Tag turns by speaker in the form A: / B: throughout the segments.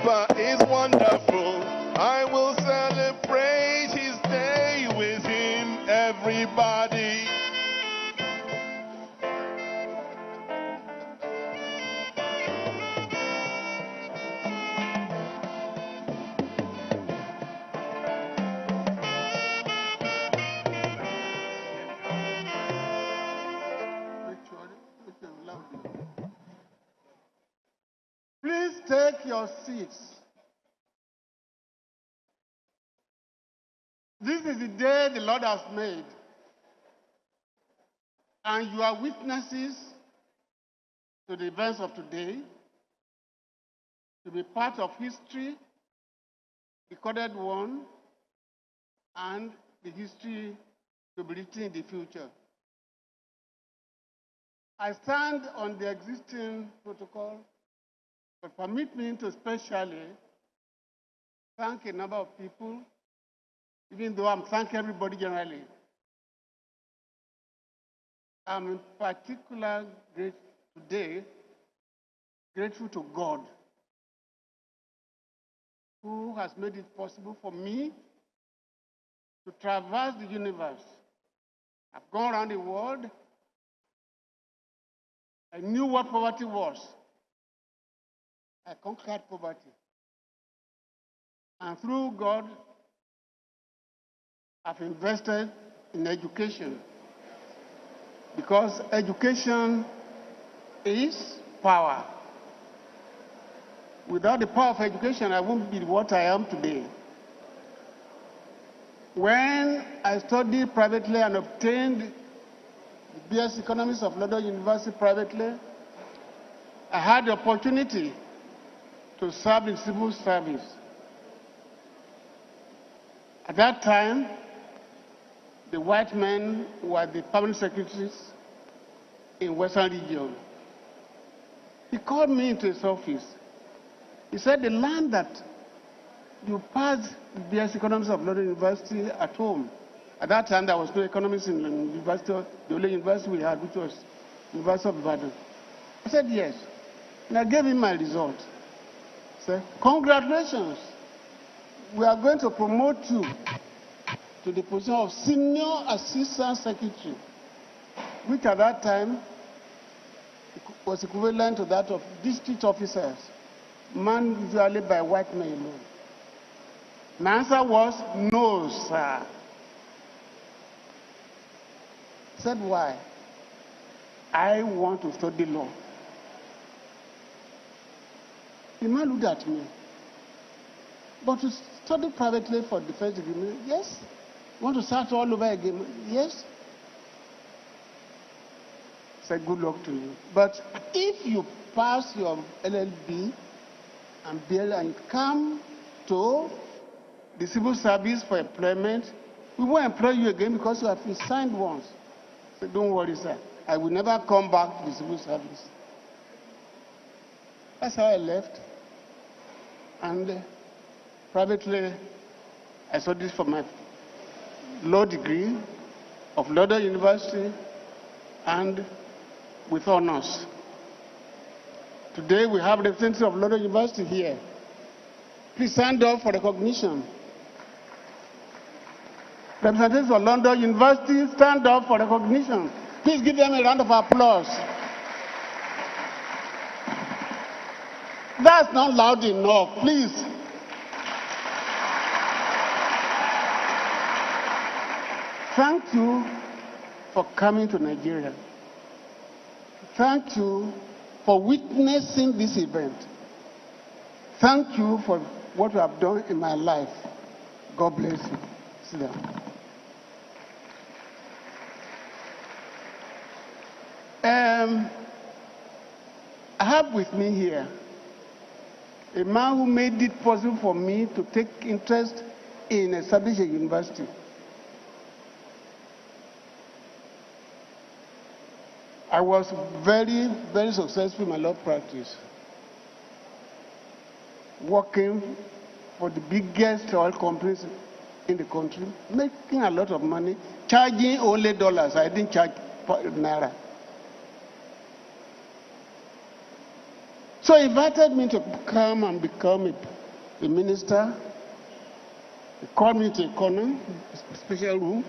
A: Papa is wonderful. I will celebrate his day with him, everybody.
B: Please take your seats. This is the day the Lord has made, and you are witnesses to the events of today, to be part of history, recorded one, and the history to be written in the future. I stand on the existing protocol, but permit me to especially thank a number of people, even though I'm thanking everybody generally. I'm in particular grateful to God, who has made it possible for me to traverse the universe. I've gone around the world. I knew what poverty was. I conquered poverty. And through God, I've invested in education, because education is power. Without the power of education, I won't be what I am today. When I studied privately and obtained the BS Economics of London University privately, I had the opportunity to serve in civil service. At that time, the white men were the permanent secretaries in Western region. He called me into his office. He said, the land that you passed the BS Economics of London University at home. At that time, there was no economics in the university. The only university we had, which was University of Ibadan. I said, yes. And I gave him my result. I said, congratulations. We are going to promote you to the position of Senior Assistant Secretary, which at that time was equivalent to that of district officers, manned usually by white men alone. My answer was, no, sir. I said, why? I want to study law. The man looked at me. But to study privately for the first degree, yes. Want to start all over again? Yes. I said, good luck to you. But if you pass your LLB and BL and come to the civil service for employment, we won't employ you again because you have signed once. So don't worry, sir. I will never come back to the civil service. That's how I left. And privately, I studied for my law degree of London University and with honors. Today we have representatives of London University here. Please stand up for recognition. Representatives of London University, stand up for recognition. Please give them a round of applause. That's not loud enough, please. Thank you for coming to Nigeria. Thank you for witnessing this event. Thank you for what you have done in my life. God bless you. Sit down. I have with me here a man who made it possible for me to take interest in establishing a university. I was very, very successful in my law practice, working for the biggest oil companies in the country, making a lot of money, charging only dollars. I didn't charge naira. So he invited me to come and become the minister. He called me to a corner, a special room.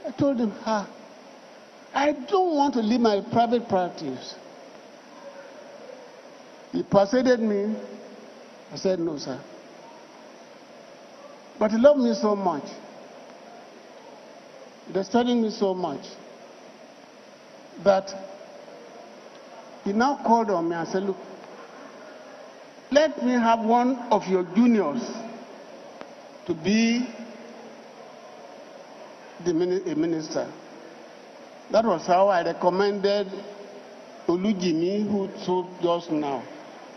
B: I told him, I don't want to leave my private practice. He persuaded me. I said, no, sir. But he loved me so much. He respected me so much that he now called on me and said, look, let me have one of your juniors to be a minister. That was how I recommended Olujimi, who told just now,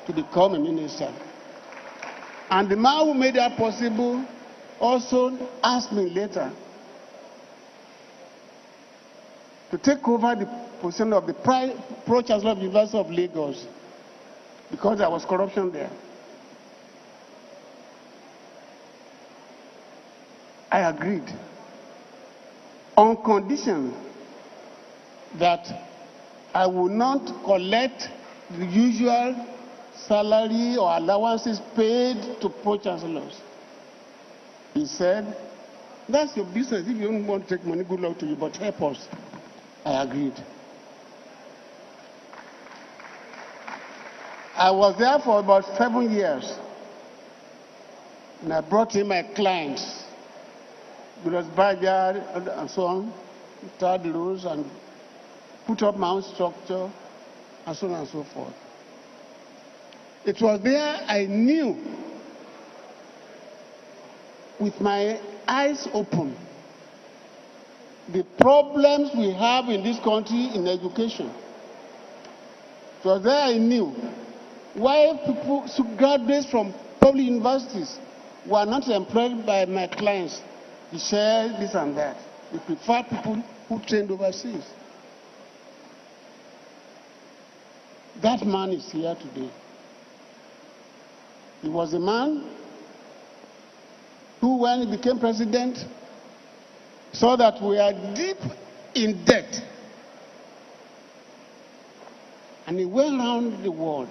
B: to become a minister. And the man who made that possible also asked me later to take over the position of the Pro-Chancellor of the University of Lagos because there was corruption there. I agreed on condition that I will not collect the usual salary or allowances paid to pro-chancellors. He said, that's your business. If you don't want to take money, good luck to you, but help us. I agreed. I was there for about 7 years. And I brought in my clients, Julius Bajar and so on, Third Rules, and put up my own structure, and so on and so forth. It was there I knew, with my eyes open, the problems we have in this country in education. It was there I knew why people, graduates from public universities, were not employed by my clients. They share this and that. They prefer people who trained overseas. That man is here today. He was a man who, when he became president, saw that we are deep in debt. And he went around the world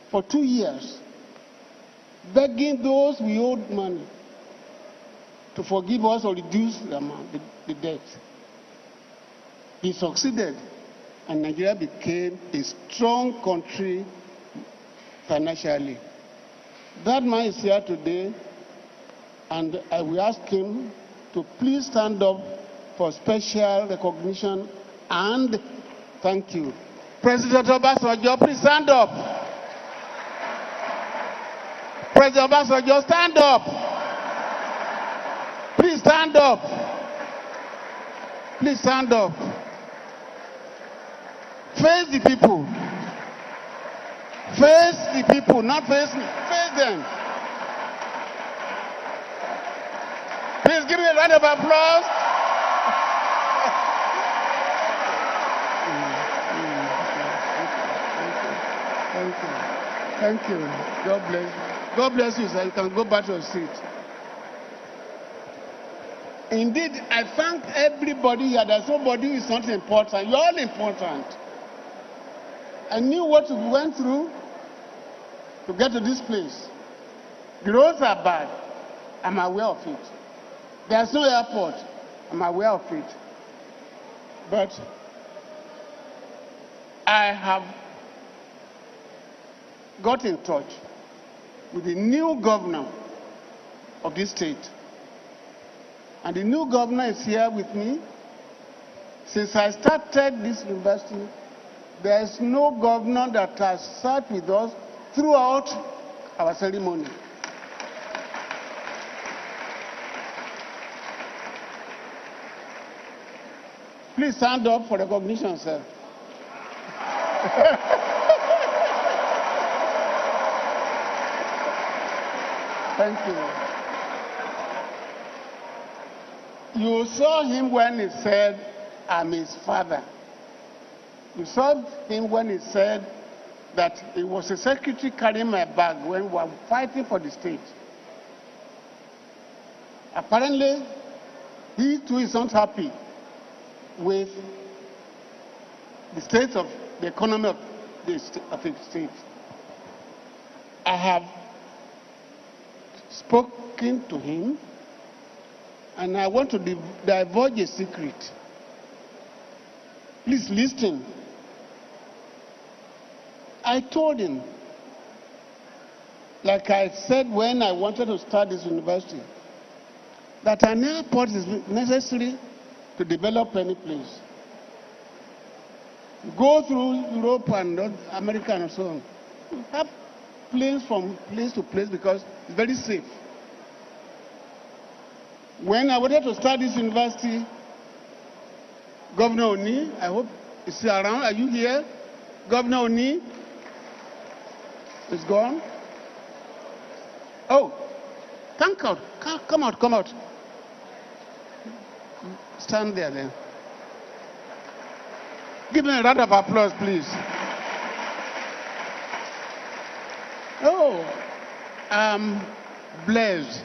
B: for 2 years, begging those we owed money to forgive us or reduce the amount, the debt. He succeeded, and Nigeria became a strong country financially. That man is here today, and I will ask him to please stand up for special recognition and thank you. President Obasanjo, please stand up. President Obasanjo, stand up. Please stand up. Please stand up. Face the people. Face the people, not face me. Face them. Please give me a round of applause. Thank you. God bless. God bless you, sir. You can go back to your seat. Indeed, I thank everybody here. There's nobody who is not important. You're all important. I knew what we went through to get to this place. The roads are bad. I'm aware of it. There's no airport. I'm aware of it. But I have got in touch with the new governor of this state. And the new governor is here with me. Since I started this university, there is no governor that has sat with us throughout our ceremony. Please stand up for recognition, sir. Thank you. You saw him when he said, I'm his father. You saw him when he said that he was a secretary carrying my bag when we were fighting for the state. Apparently, he too is not happy with the state of the economy of the state. I have spoken to him, and I want to divulge a secret. Please listen. I told him, like I said when I wanted to start this university, that an airport is necessary to develop any place. Go through Europe and North America and so on. Have planes from place to place because it's very safe. When I wanted to start this university, Governor Oni, I hope he's around. Are you here? Governor Oni is gone. Oh, thank God. Come out, come out. Stand there then. Give me a round of applause, please. Oh, I'm blessed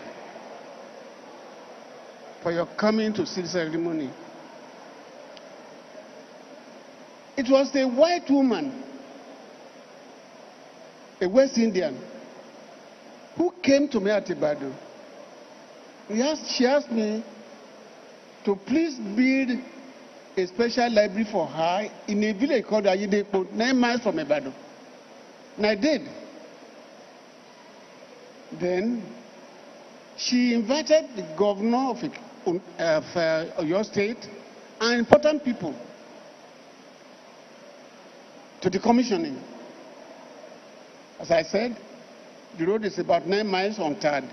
B: for your coming to see the ceremony. It was a white woman, a West Indian, who came to me at Ibadan. She asked me to please build a special library for her in a village called Ayidepo, 9 miles from Ibadan. And I did. Then she invited the governor of Oyo State and important people to the commissioning. As I said, the road is about 9 miles untarred.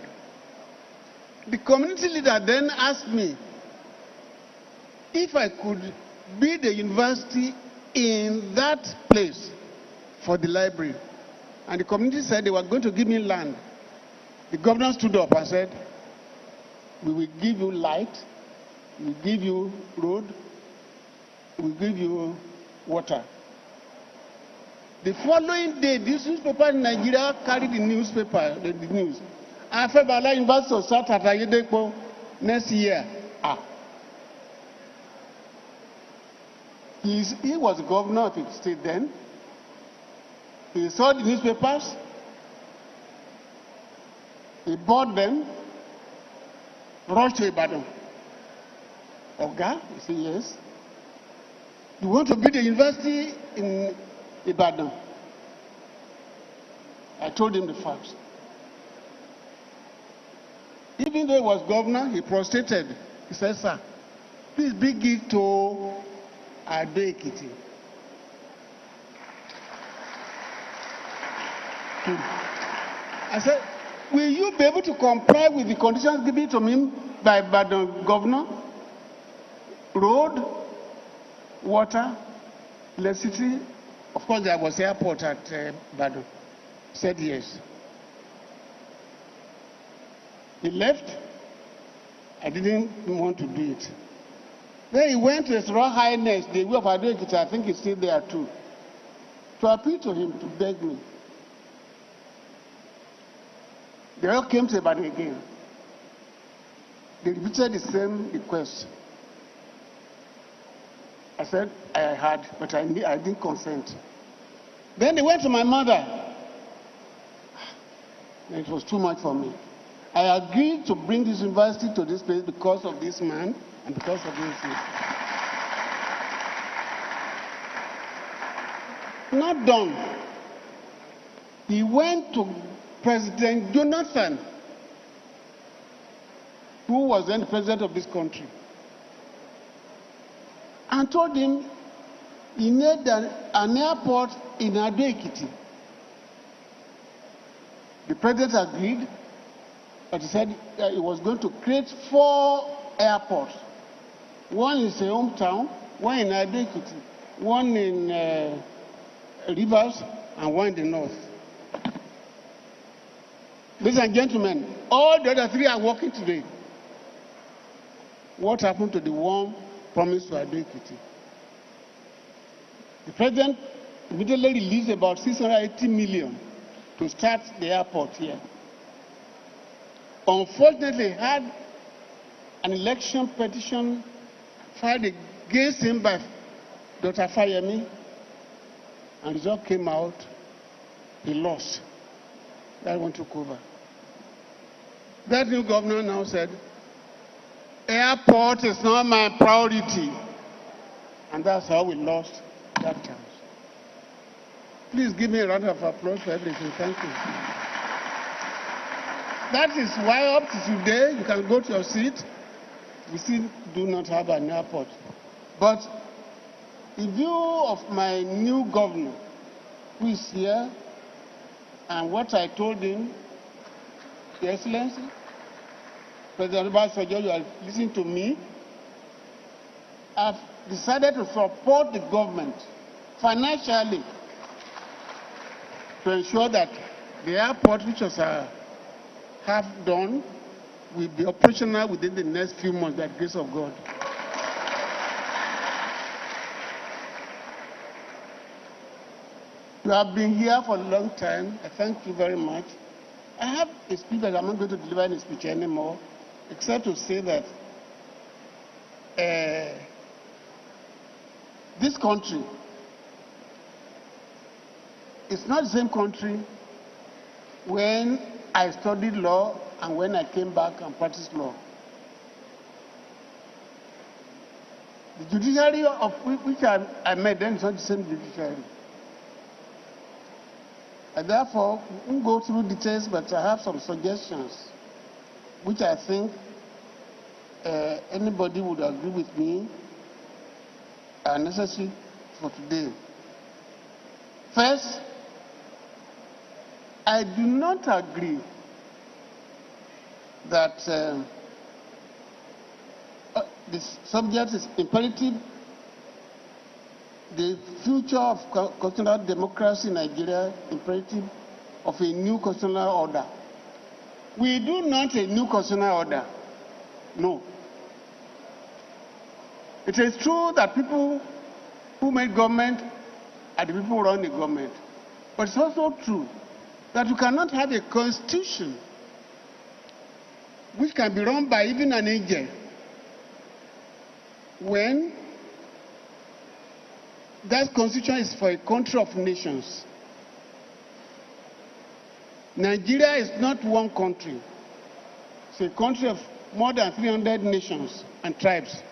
B: The community leader then asked me if I could build a university in that place for the library. And the community said they were going to give me land. The governor stood up and said, we will give you light, we will give you road, we will give you water. The following day, this newspaper in Nigeria carried the news. Babalola University will start at Ayidepo next year. He was the governor of the state then. He saw the newspapers. He bought them, rushed to Ibadan. Oga, he said, yes. You want to build a university in Ibadan? I told him the facts. Even though he was governor, he prostrated. He said, sir, please bring it to advocacy. I said, will you be able to comply with the conditions given to me by the governor? Road, water, electricity. Of course, there was airport at Badon. He said yes. He left. I didn't want to do it. Then he went to His Royal Highness, the way of advocacy, I think he's still there too, to appeal to him to beg me. They all came to Ibadan again. They repeated the same request. I said I had, but I didn't consent. Then they went to my mother. It was too much for me. I agreed to bring this university to this place because of this man and because of this. Not done. He went to President Jonathan, who was then the president of this country, and told him he needed an airport in Ado-Ekiti. The president agreed, but he said he was going to create 4 airports. One in his hometown, one in Ado-Ekiti, one in Rivers, and one in the north. Ladies and gentlemen, all the other 3 are working today. What happened to the one promised to Ado-Ekiti? The president immediately released about 680 million to start the airport here. Unfortunately, had an election petition filed against him by Dr. Fayemi, and the result came out, he lost. that I want to cover. That new governor now said, airport is not my priority. And that's how we lost that chance. Please give me a round of applause for everything. Thank you. That is why up to today, you can go to your seat. We still do not have an airport. But in view of my new governor, who is here, and what I told him, Your Excellency, President Obasanjo, you are listening to me. I've decided to support the government financially to ensure that the airport, which was half done, will be operational within the next few months by the grace of God. You have been here for a long time. I thank you very much. I have a speech that I'm not going to deliver in a speech anymore, except to say that this country is not the same country when I studied law and when I came back and practiced law. The judiciary of which I met then is not the same judiciary. And therefore, we won't go through details, but I have some suggestions which I think anybody would agree with me are necessary for today. First, I do not agree that the subject is imperative. The future of constitutional democracy in Nigeria imperative of a new constitutional order. We do not a new constitutional order. No. It is true that people who make government are the people who run the government. But it's also true that you cannot have a constitution which can be run by even an angel when that constitution is for a country of nations. Nigeria is not one country. It's a country of more than 300 nations and tribes.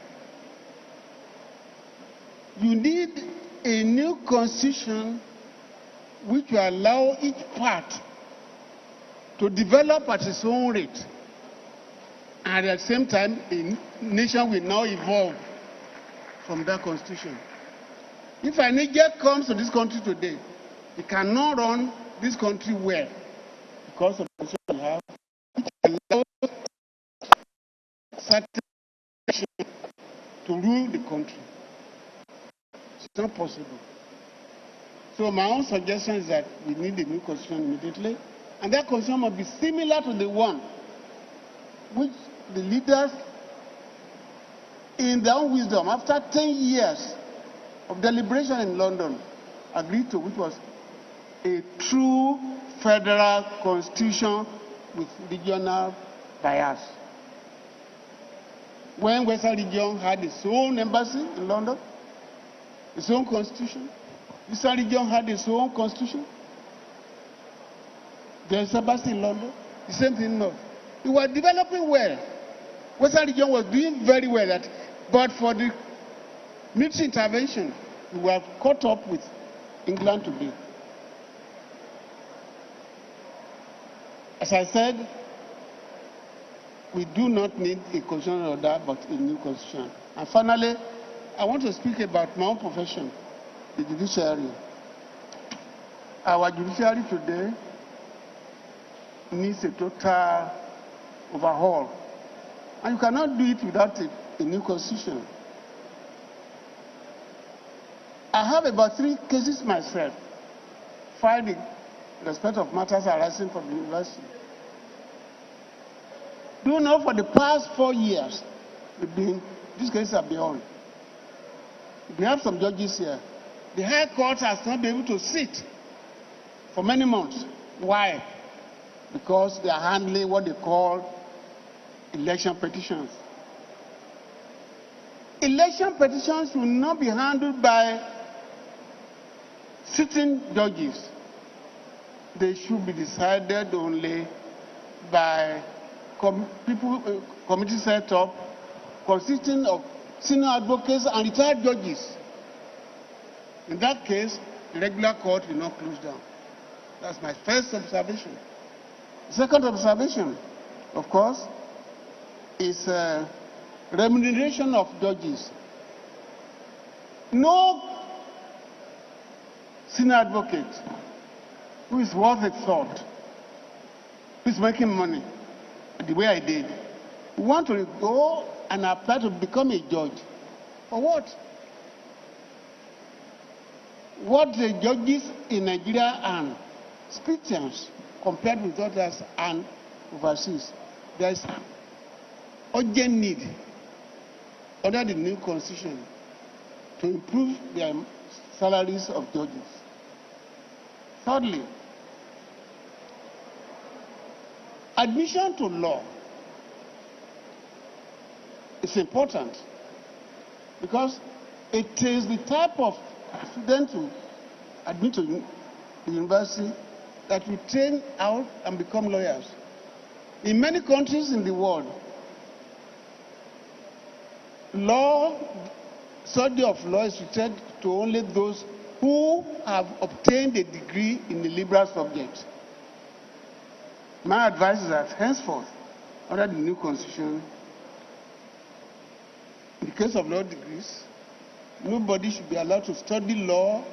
B: You need a new constitution which will allow each part to develop at its own rate. And at the same time, a nation will now evolve from that constitution. If a Niger comes to this country today, it cannot run this country well because of the constitution we have, which allows certain nations to rule the country. It's not possible. So my own suggestion is that we need a new constitution immediately, and that constitution must be similar to the one which the leaders, in their own wisdom, after 10 years of deliberation in London, agreed to, which was a true federal constitution with regional bias. When Western region had its own embassy in London, its own constitution, Eastern region had its own constitution, there's embassy in London, the same thing in North. We were developing well. Western region was doing very well, but for the military intervention, we were caught up with England today. As I said, we do not need a constitutional order, but a new constitution. And finally, I want to speak about my own profession, the judiciary. Our judiciary today needs a total overhaul. And you cannot do it without a new constitution. I have about 3 cases myself filed in respect of matters arising from the university. Do you know, for the past 4 years, these cases have been on. We have some judges here. The High Court has not been able to sit for many months. Why? Because they are handling what they call election petitions. Election petitions will not be handled by sitting judges. they should be decided only by committee set up consisting of senior advocates and retired judges. In that case, the regular court will not close down. That's my first observation. The second observation, of course, is remuneration of judges. No senior advocate who is worth a thought, who is making money the way I did, want to go and apply to become a judge. For what? What the judges in Nigeria earn, Christians compared with others and overseas, there is urgent need under the new constitution to improve the salaries of judges. Thirdly, admission to law is important because it is the type of student who admit to the university that will train out and become lawyers. In many countries in the world, study of law is reserved to only those who have obtained a degree in a liberal subject. My advice is that henceforth, under the new constitution, in the case of law degrees, nobody should be allowed to study law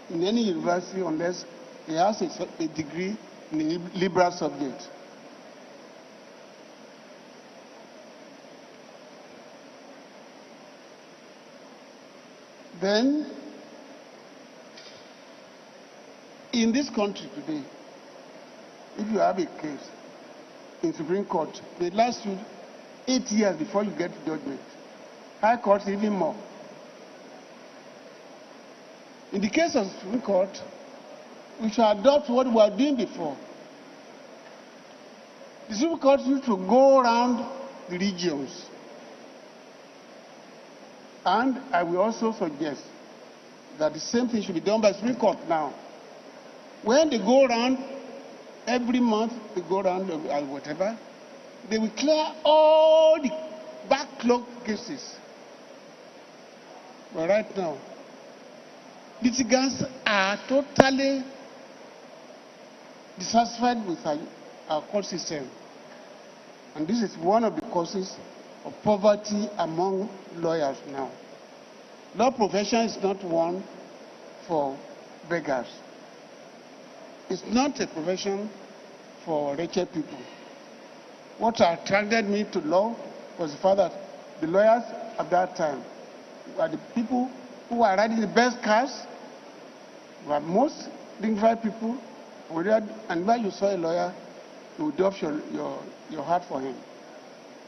B: in any university unless he has a degree in a liberal subject. Then, in this country today, if you have a case in Supreme Court, they last you 8 years before you get judgment. High Court, even more. In the case of Supreme Court, we should adopt what we were doing before. The Supreme Court used to go around the regions. And I will also suggest that the same thing should be done by the Supreme Court now. When they go around, every month they go around or whatever, they will clear all the backlog cases. But right now, litigants are totally dissatisfied with our court system. And this is one of the causes of poverty among lawyers now. Law profession is not one for beggars. It's not a profession for wretched people. What attracted me to law was the fact that the lawyers at that time were the people who were riding the best cars, were most dignified people, and when you saw a lawyer, you would off your heart for him.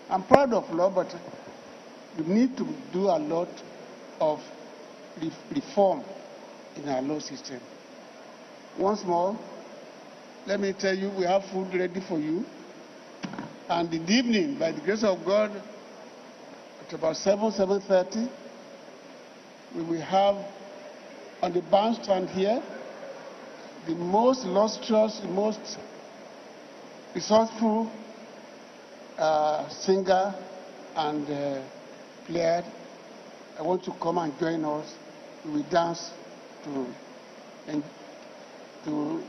B: I'm proud of law, but we need to do a lot of reform in our law system. Once more, let me tell you, we have food ready for you. And in the evening, by the grace of God, at about 7:30, we will have on the bandstand here the most illustrious, the most resourceful singer and player. I want to come and join us. We will dance to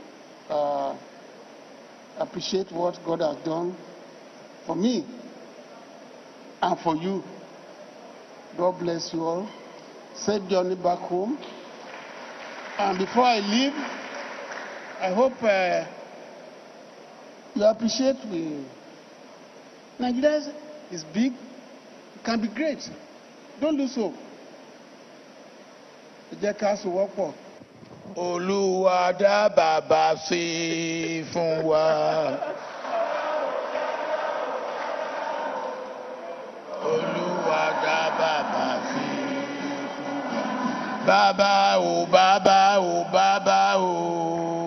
B: appreciate what God has done for me and for you. God bless you all. Safe journey back home. And before I leave, I hope you appreciate me. Nigeria is big, it can be great. Don't do so. Jẹ́ ká sowọ́pọ̀.
A: Olúwa dá bàbá sí fún wa. Olúwa dá bàbá sí fún wa. Bàbá o, bàbá o, bàbá o.